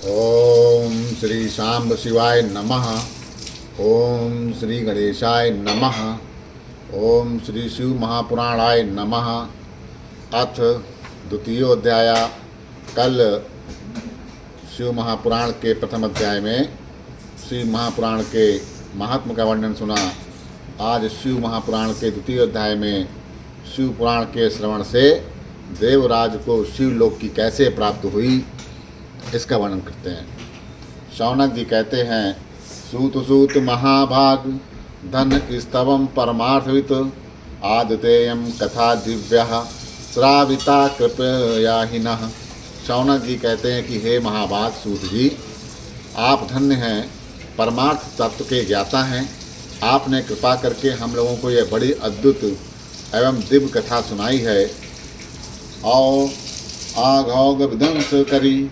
ओम श्री सांब शिवाय नमः। ओम श्री गणेशाय नमः। ओम श्री शिव महापुराणाय नमः। अथ द्वितीयोध्याय। कल शिव महापुराण के प्रथम अध्याय में शिव महापुराण के महात्म का वर्णन सुना। आज शिव महापुराण के द्वितीय अध्याय में शिव पुराण के श्रवण से देवराज को शिवलोक की कैसे प्राप्त हुई इसका वर्णन करते हैं। शौनक जी कहते हैं, सूत सूत महाभाग धन स्तवम परमार्थवित आदतेयम कथा दिव्य श्राविता कृपयाहिनः। शौनक जी कहते हैं कि हे महाभाग सूत जी, आप धन्य हैं, परमार्थ तत्व के ज्ञाता हैं। आपने कृपा करके हम लोगों को यह बड़ी अद्भुत एवं दिव्य कथा सुनाई है। आओ आघौग विध्वंस करी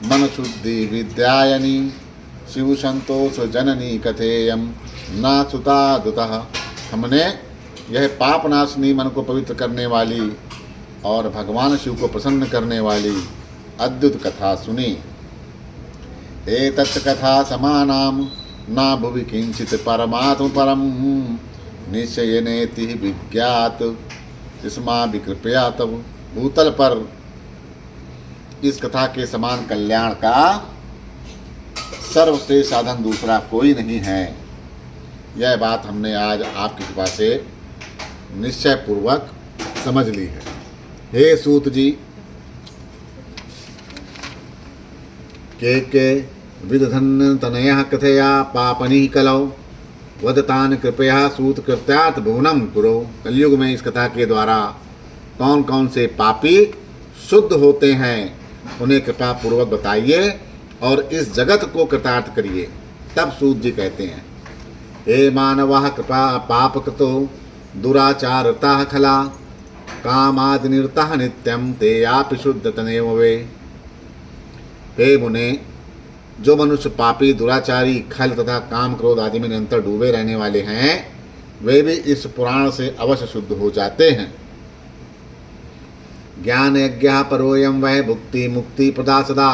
मन शुद्धि विद्यायनी शिव संतोष जननी कथेयम ना सुतादुतः। हमने यह पापनाशनी मन को पवित्र करने वाली और भगवान शिव को प्रसन्न करने वाली अद्भुत कथा सुनी। एतत् कथा समानाम ना भुवि किंचित परमात्म परम निश्चयनेति विज्ञात इसमा विकृपया तब। भूतल पर इस कथा के समान कल्याण का सर्वश्रेष्ठ साधन दूसरा कोई नहीं है। यह बात हमने आज आपकी कृपा से निश्चय पूर्वक समझ ली है। हे सूत जी, के विदधन तनया कथया पापनी कलौ वदतान कृपया सूत कृत्यात् भुवनम कुरो। कलयुग में इस कथा के द्वारा कौन कौन से पापी शुद्ध होते हैं उन्हें कृपा पूर्वक बताइए और इस जगत को कृतार्थ करिए। तब सूत जी कहते हैं, हे मानवः कृपा पाप कृतो दुराचारता खला कामादिनिरतः नित्यम ते यापि शुद्ध तनेव वे। हे मुने, जो मनुष्य पापी दुराचारी खल तथा काम क्रोध आदि में निरंतर डूबे रहने वाले हैं वे भी इस पुराण से अवश्य शुद्ध हो जाते हैं। ज्ञान यज्ञ परोयम वह भुक्ति मुक्ति प्रदा सदा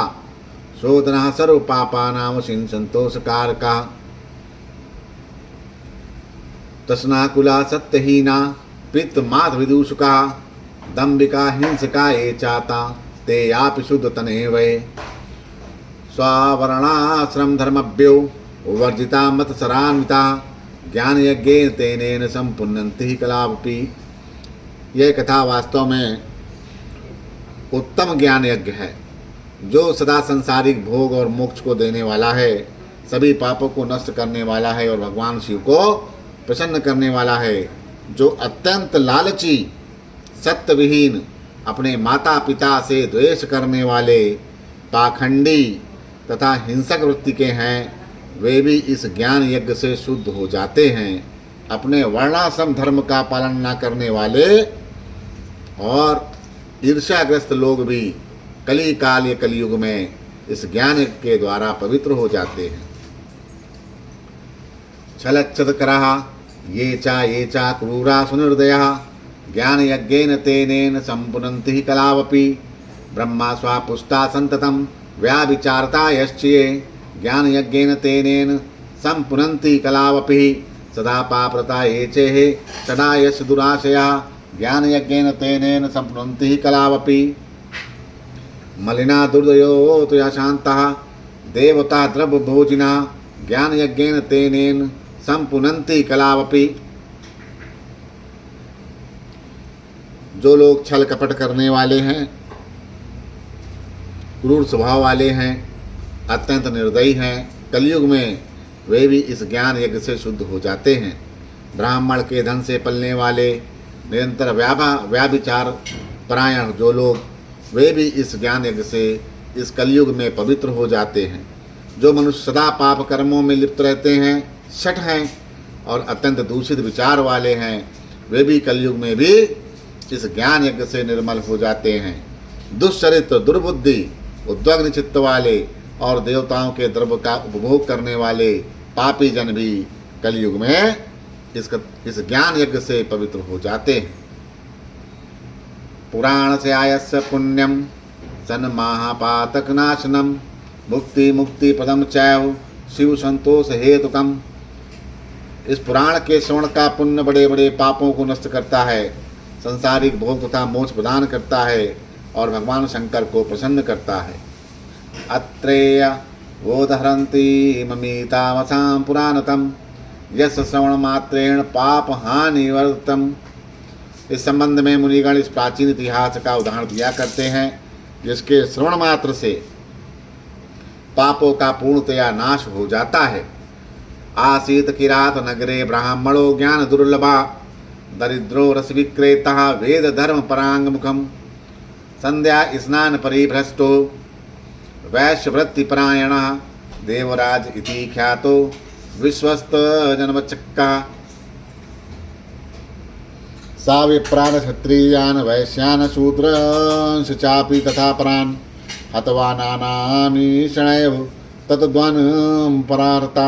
शोधना सर्व पापा नाम सिंह संतोषकार का। तस्नाकुला सत्यहीना पित्त मात विदूषका दम्बिका हिंसका ये चाता ते यापि शुद्ध तने वै। स्वावर्णाश्रम धर्मभ्यो वर्जिता मत सरान्विता ज्ञान यज्ञेन तेनेन संपुन्नन्ति कलावपि। यह कथा वास्तव में उत्तम ज्ञान यज्ञ है जो सदा संसारिक भोग और मोक्ष को देने वाला है, सभी पापों को नष्ट करने वाला है और भगवान शिव को प्रसन्न करने वाला है। जो अत्यंत लालची सत्यविहीन अपने माता पिता से द्वेष करने वाले पाखंडी तथा हिंसक वृत्ति के हैं वे भी इस ज्ञान यज्ञ से शुद्ध हो जाते हैं। अपने वर्णाश्रम धर्म का पालन न करने वाले और ईर्ष्याग्रस्त लोग भी कली काल कलयुग में इस ज्ञान के द्वारा पवित्र हो जाते हैं। छलच्छदकरः ये चा क्रूरा सुनिर्दयः ज्ञान यज्ञेन तेनेन संपुनन्ति कलावपि। ब्रह्मा स्वापुष्टा संततं व्याभिचारता यश्चिये ज्ञान यज्ञेन तेनेन संपुनन्ति कलावपि। सदा पाप्रता ये चेहे सदा यश दुराशया ज्ञान यज्ञेन तेनेन संपुनन्ति कलावपि। मलिना दुर्दयो तुया शान्तः देवता द्रव्य भोजिना ज्ञान यज्ञेन तेनेन संपुनन्ति कलावपि। जो लोग छल कपट करने वाले हैं, क्रूर स्वभाव वाले हैं, अत्यंत निर्दयी हैं, कलयुग में वे भी इस ज्ञान यज्ञ से शुद्ध हो जाते हैं। ब्राह्मण के धन से पलने वाले निरंतर व्याभिचार परायण जो लोग वे भी इस ज्ञान यज्ञ से इस कलयुग में पवित्र हो जाते हैं। जो मनुष्य सदा पाप कर्मों में लिप्त रहते हैं, शठ हैं और अत्यंत दूषित विचार वाले हैं वे भी कलयुग में भी इस ज्ञान यज्ञ से निर्मल हो जाते हैं। दुष्चरित्र दुर्बुद्धि उद्वग्न चित्त वाले और देवताओं के द्रव्य का उपभोग करने वाले पापी जन भी कलयुग में इस ज्ञान यज्ञ से पवित्र हो जाते हैं। पुराण से आयस्य पुण्यम सन महापातक नाशनम मुक्ति मुक्ति पदम चैव शिव संतोष हेतुकम। इस पुराण के श्रवण का पुण्य बड़े बड़े पापों को नष्ट करता है, संसारिक भोग तथा मोक्ष प्रदान करता है और भगवान शंकर को प्रसन्न करता है। अत्रेय वोदहरन्ति ममीतावसां पुराणतम यस्य श्रवण मात्रेण पाप हानि वर्तम। इस संबंध में मुनिगण इस प्राचीन इतिहास का उदाहरण दिया करते हैं, जिसके श्रवण मात्र से पापों का पूर्णतया नाश हो जाता है। आसीत किरात नगरे ब्राह्मणो ज्ञान दुर्लभा दरिद्रो रस विक्रेता वेद धर्म परांग मुखम। संध्या स्नान परिभ्रष्टो वैश्यवृत्ति परायण देवराज इति ख्यातो विश्वस्त जन्मचक्का। सा विप्रान क्षत्रियान वैश्यान शूद्रांश चापि तथा परान हत्वा नानानि शनैव तद्वन परार्ता।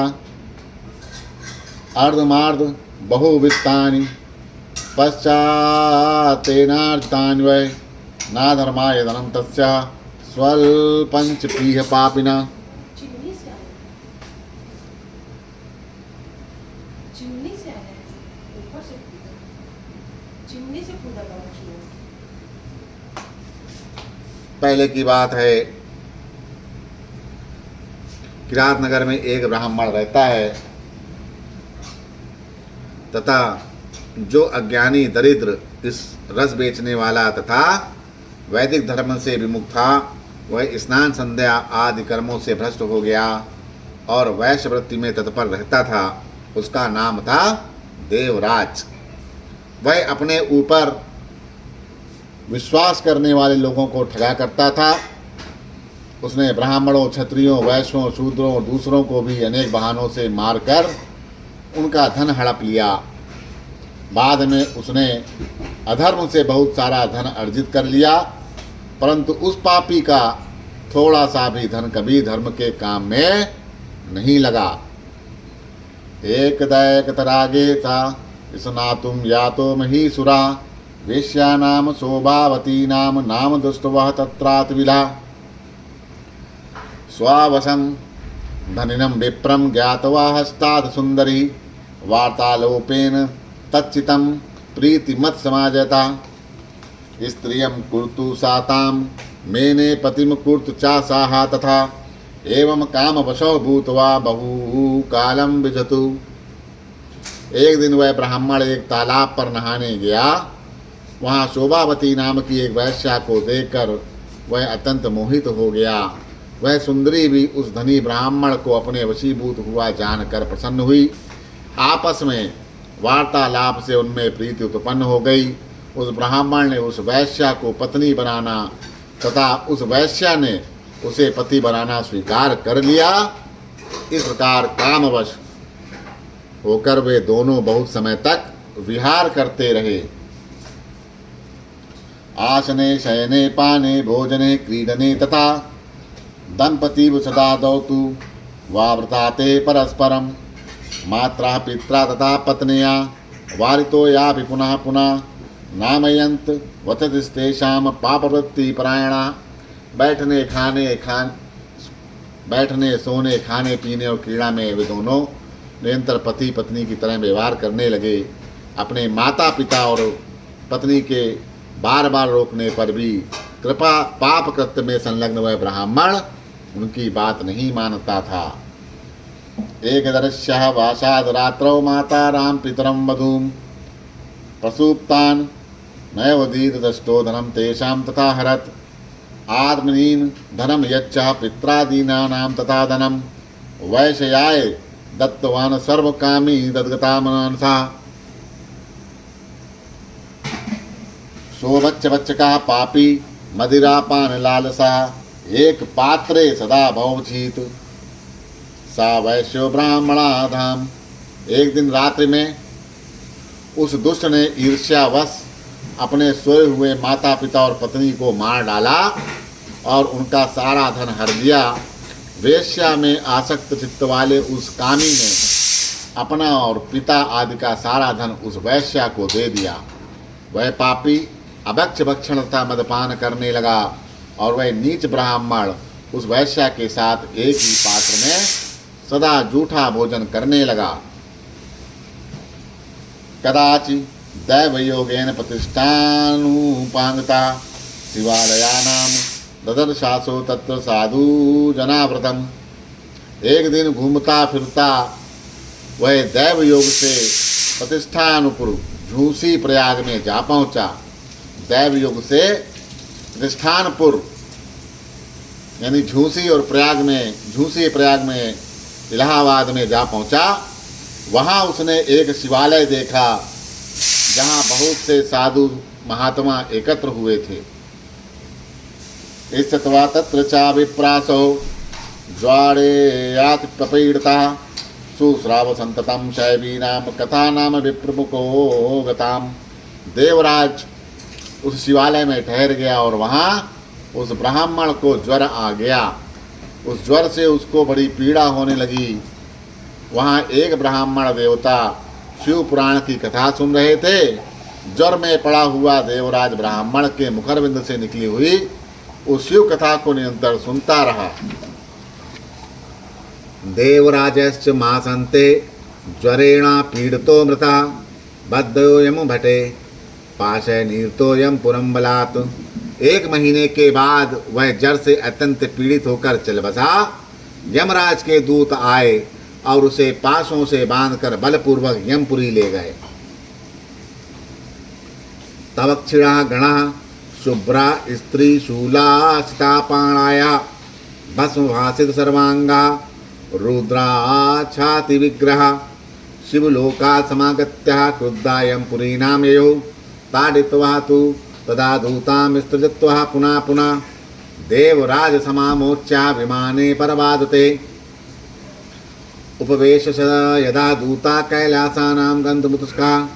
अर्धमार्ध बहुवित्तानि पश्चात्तेनार्जितानि वै नाधर्माय धनं तस्य स्वल्पञ्च पीह पापिना। पहले की बात है, किरात नगर में एक ब्राह्मण रहता है तथा जो अज्ञानी दरिद्र इस रस बेचने वाला तथा वैदिक धर्म से विमुख था, वह स्नान संध्या आदि कर्मों से भ्रष्ट हो गया और वैश्य वृत्ति में तत्पर रहता था। उसका नाम था देवराज। वह अपने ऊपर विश्वास करने वाले लोगों को ठगा करता था। उसने ब्राह्मणों, क्षत्रियों, वैश्यों, शूद्रों और दूसरों को भी अनेक बहानों से मारकर उनका धन हड़प लिया। बाद में उसने अधर्म से बहुत सारा धन अर्जित कर लिया, परंतु उस पापी का थोड़ा सा भी धन कभी धर्म के काम में नहीं लगा। एक दैक तरागे था स्नातुम यातो महीसुरा वेश्यानाम शोभावती नाम दुष्टवः तत्रात विला। स्वावसं धनिनं विप्रं ज्ञात्वा हस्तात् सुंदरी वार्तालोपेन तच्चितं प्रीतिमत् समाजता। स्त्रियं कुर्तु सातां मेने पतिम कुर्तु चासाहा तथा एवं कामवशो भूत्वा बहुकालं विजतु। एक दिन वह ब्राह्मण एक तालाब पर नहाने गया। वहाँ शोभावती नाम की एक वैश्या को देखकर वह अत्यंत मोहित हो गया। वह सुंदरी भी उस धनी ब्राह्मण को अपने वशीभूत हुआ जानकर प्रसन्न हुई। आपस में वार्तालाप से उनमें प्रीति उत्पन्न हो गई। उस ब्राह्मण ने उस वैश्या को पत्नी बनाना तथा उस वैश्या ने उसे पति बनाना स्वीकार कर लिया। इस प्रकार कामवश होकर वे दोनों बहुत समय तक विहार करते रहे। आसने शयने पाने भोजने क्रीडने तथा दंपतीव सदा दौतु वावृताते परस्परम। मात्रा पित्रा तथा पत्निया वारितो या भी पुनः पुनः नामयंत वतस्तेषाम पापवृत्ति परायणा। बैठने सोने खाने पीने और क्रीड़ा में वे दोनों निरंतर पति पत्नी की तरह व्यवहार करने लगे। अपने माता पिता और पत्नी के बार बार रोकने पर भी कृपा पाप कृत्य में संलग्न वह ब्राह्मण उनकी बात नहीं मानता था। एक दर्श्य वासाद रात्रौ माता राम पितरम वधूम प्रसूप्तान नैवदीत दष्टो धनम तेषां तथा हरत। आत्मनीन धनम यच्चः पित्रादीनानां तथा धनम वैश्याय दत्तवान सर्वकामी दद्गता मनसा। सोबच्च बच्च का पापी मदिरापान लालसा एक पात्रे सदा भवचीत सा वैश्यो ब्राह्मणा धाम। एक दिन रात्रि में उस दुष्ट ने ईर्ष्यावश अपने सोए हुए माता पिता और पत्नी को मार डाला और उनका सारा धन हर दिया। वेश्या में आसक्त चित्त वाले उस कामी ने अपना और पिता आदि का सारा धन उस वैश्या को दे दिया। वह पापी अभक्ष भक्षण तथा मदपान करने लगा और वह नीच ब्राह्मण उस वैश्या के साथ एक ही पात्र में सदा जूठा भोजन करने लगा। कदाचि दैवयोगेन प्रतिष्ठानुपांगता शिवालयानां ददर्शासो तत्र साधु जनाव्रतम। एक दिन घूमता फिरता वह दैव योग से प्रतिष्ठानुपुर झूसी प्रयाग में जा पहुंचा। दैव योग से प्रतिष्ठानपुर यानी झूसी और प्रयाग में इलाहाबाद में जा पहुंचा। वहाँ उसने एक शिवालय देखा जहाँ बहुत से साधु महात्मा एकत्र हुए थे। स्थित्वा तत्र चा विप्रासो ज्वारेयात् प्रपीडिता सुश्राव संततम शैवीनाम कथा नाम विप्रमुखो गताम। देवराज उस शिवालय में ठहर गया और वहाँ उस ब्राह्मण को ज्वर आ गया। उस ज्वर से उसको बड़ी पीड़ा होने लगी। वहाँ एक ब्राह्मण देवता शिव पुराण की कथा सुन रहे थे। ज्वर में पड़ा हुआ देवराज ब्राह्मण के मुखरबिंद से निकली हुई उस शिव कथा को निरंतर सुनता रहा। देवराजश्च मासन्ते ज्वरेण पीडितो मृता बद्धोऽयं भटे पाशैर्निहतोऽयं पुरं बलात्। 1 महीने के बाद वह जर से अत्यंत पीड़ित होकर चल बसा। यमराज के दूत आए और उसे पाशों से बांधकर बलपूर्वक यमपुरी ले गए। तवक्षिणा गणः शुभ्रा स्त्री शूला सीतापाणाया भस्मभासित सर्वांगा रुद्रा छाति विग्रह शिवलोका समागत्य क्रुद्धा यमपुरीनां ययौ ताडित्वा तु तदा धूतां सृजत्वा पुनः पुनः देवराज समामोच्या विमाने परवादते। उपवेशस यदा दूता कैलासानां गन्तुमुत्सुका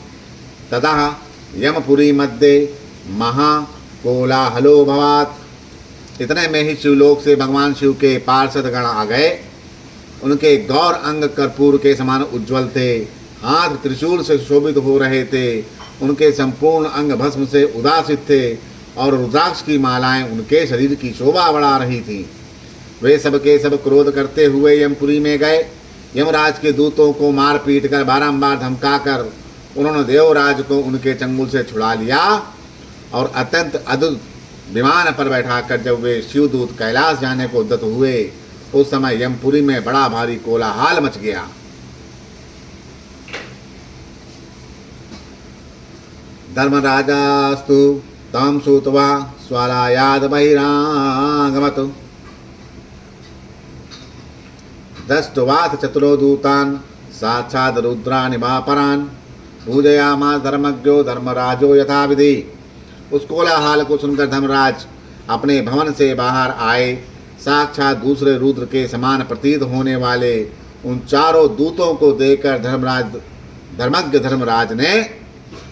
तदा यमपुरी मध्ये महाकोलाहलो भवात्। इतने में ही शिवलोक से भगवान शिव के पार्षद गण आ गए। उनके गौर अंग कर्पूर के समान उज्ज्वल थे, हाथ त्रिशूल से शोभित हो रहे थे, उनके संपूर्ण अंग भस्म से उदासित थे और रुद्राक्ष की मालाएं उनके शरीर की शोभा बढ़ा रही थी। वे सब के सब क्रोध करते हुए यमपुरी में गए। यमराज के दूतों को मार पीट कर बारंबार धमकाकर उन्होंने देवराज को उनके चंगुल से छुड़ा लिया और अत्यंत अद्भुत विमान पर बैठाकर जब वे शिवदूत कैलाश जाने को उद्यत हुए उस समय यमपुरी में बड़ा भारी कोलाहल मच गया। धर्मराजास्तु तां श्रुत्वा स्वालयाद् बहिरागमत् दृष्ट्वाथ चतुरो दूतान् साक्षात् रुद्रानिमापरान् पूजयामास धर्मज्ञो धर्मराजो यथाविधि। उस कोलाहल को सुनकर धर्मराज अपने भवन से बाहर आए। साक्षात दूसरे रुद्र के समान प्रतीत होने वाले उन चारों दूतों को देखकर धर्मज्ञ धर्मराज ने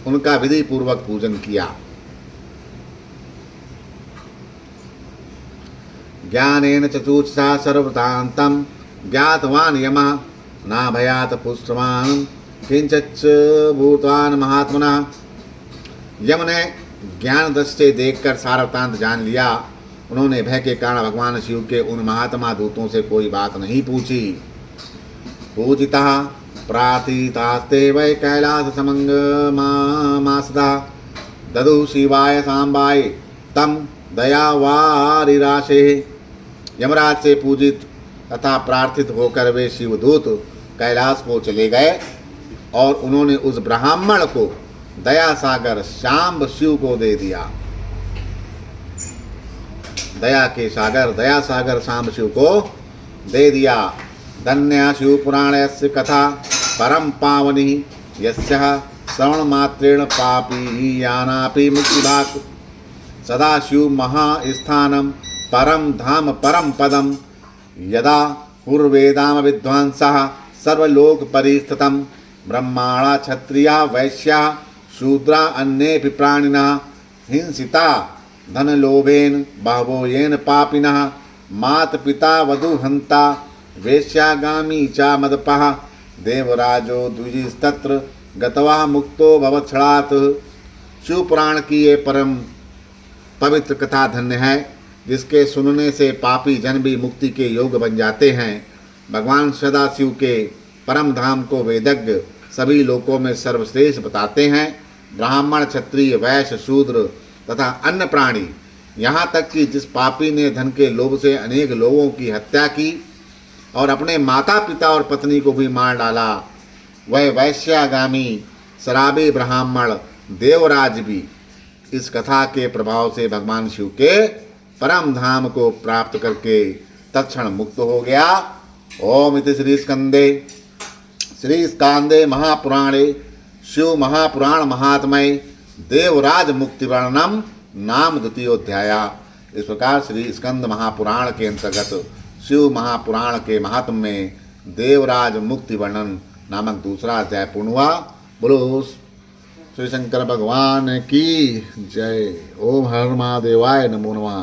उनका विधि पूर्वक पूजन किया। ज्ञानेन चतुर्षा सर्ववृत्तान्तं ज्ञातवान् यमः न भयात् पुष्टवान् किंचिच्च भूतवान् महात्मनः। यम ने ज्ञान दृष्टि देखकर सारा वृत्तांत जान लिया। उन्होंने भय के कारण भगवान शिव के उन महात्मा दूतों से कोई बात नहीं पूछी। पूजिता प्रार्थितास्ते वै कैलास समंगमासदा ददु शिवाय सांबाय तम दयावारिराशे। यमराज से पूजित तथा प्रार्थित होकर वे शिवदूत कैलाश को चले गए और उन्होंने उस ब्राह्मण को दया सागर शाम्ब शिव को दे दिया। दया सागर शाम्ब शिव को दे दिया। धन्या शिव पुराणस्य कथा परम पावनी यस्यः श्रवण मात्रेण पापी यानापि मुक्तिभाक्। सदा शिव महास्थानं परम धाम परम पदम यदा पूर्वेदाम विद्वांसः सर्वलोक परिस्थितं ब्रह्माणा क्षत्रिया वैश्या शूद्रा अन्येऽपि प्राणिनः हिंसिता धनलोभेन बहवो येन पापिनः मात पिता वधूहंता वेश्यागामी च मदपः देवराजो द्विजिस्तत्र गतवा मुक्तो भवच्छलात्। शिव पुराण की ये परम पवित्र कथा धन्य है। जिसके सुनने से पापी जन भी मुक्ति के योग्य बन जाते हैं। भगवान सदाशिव के परम धाम को वेदज्ञ सभी लोकों में सर्वश्रेष्ठ बताते हैं। ब्राह्मण, क्षत्रिय, वैश्य, शूद्र तथा अन्य प्राणी, यहाँ तक कि जिस पापी ने धन के लोभ से अनेक लोगों की हत्या की और अपने माता पिता और पत्नी को भी मार डाला, वह वैश्यागामी शराबी ब्राह्मण देवराज भी इस कथा के प्रभाव से भगवान शिव के परम धाम को प्राप्त करके तत्क्षण मुक्त हो गया। ओम इति श्री स्कांदे महापुराणे शिव महापुराण महात्मय देवराज मुक्ति वर्णनम नाम द्वितीयोध्याय। इस प्रकार श्री स्कंद महापुराण के अंतर्गत शिव महापुराण के महात्म में देवराज मुक्ति वर्णन नामक दूसरा अध्याय पूर्ण हुआ। बोलो श्री शंकर भगवान की जय। ओम हर महादेवाय नमो नमः।